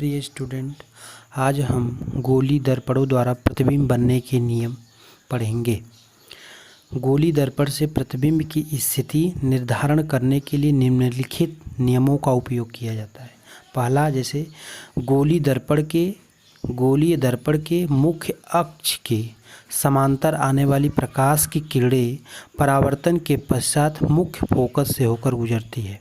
प्रिय स्टूडेंट, आज हम गोली दर्पणों द्वारा प्रतिबिंब बनने के नियम पढ़ेंगे। गोली दर्पण से प्रतिबिंब की स्थिति निर्धारण करने के लिए निम्नलिखित नियमों का उपयोग किया जाता है। पहला, जैसे गोलीय दर्पण के मुख्य अक्ष के समांतर आने वाली प्रकाश की किरणें परावर्तन के पश्चात मुख्य फोकस से होकर गुजरती है।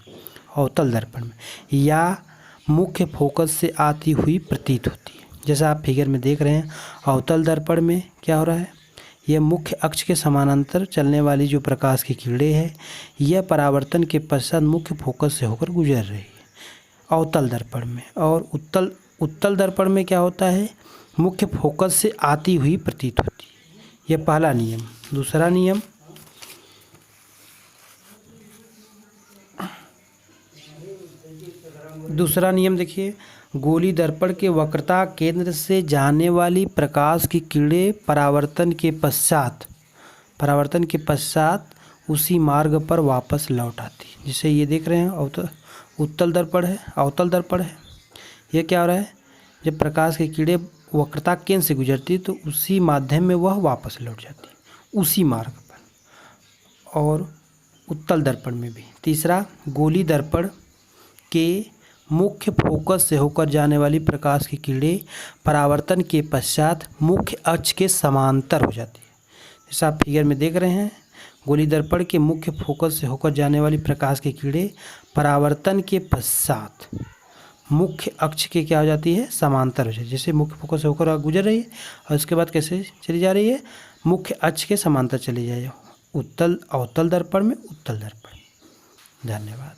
अवतल दर्पण में या मुख्य फोकस से आती हुई प्रतीत होती है। जैसा आप फिगर में देख रहे हैं, अवतल दर्पण में क्या हो रहा है, यह मुख्य अक्ष के समानांतर चलने वाली जो प्रकाश की किरणें है, यह परावर्तन के पश्चात मुख्य फोकस से होकर गुजर रही है अवतल दर्पण में। और उत्तल दर्पण में क्या होता है, मुख्य फोकस से आती हुई प्रतीत होती है। यह पहला नियम। दूसरा नियम देखिए, गोली दर्पण के वक्रता केंद्र से जाने वाली प्रकाश की किरणें परावर्तन के पश्चात उसी मार्ग पर वापस लौट आती है। जिसे ये देख रहे हैं उत्तल दर्पण है, अवतल दर्पण है। ये क्या हो रहा है, जब प्रकाश की किरणें वक्रता केंद्र से गुजरती है तो उसी माध्यम में वह वापस लौट जाती है, उसी मार्ग पर। और उत्तल दर्पण में भी। तीसरा, गोली दर्पण के मुख्य फोकस से होकर जाने वाली प्रकाश की किरणें परावर्तन के पश्चात मुख्य अक्ष के समांतर हो जाती है। जैसा आप फिगर में देख रहे हैं, गोली दर्पण के मुख्य फोकस से होकर जाने वाली प्रकाश की किरणें परावर्तन के पश्चात मुख्य अक्ष के क्या हो जाती है, समांतर हो जाती है। जैसे मुख्य फोकस से होकर गुजर रही है और उसके बाद कैसे चली जा रही है, मुख्य अक्ष के समांतर चली जाए। अवतल दर्पण में उत्तल दर्पण। धन्यवाद।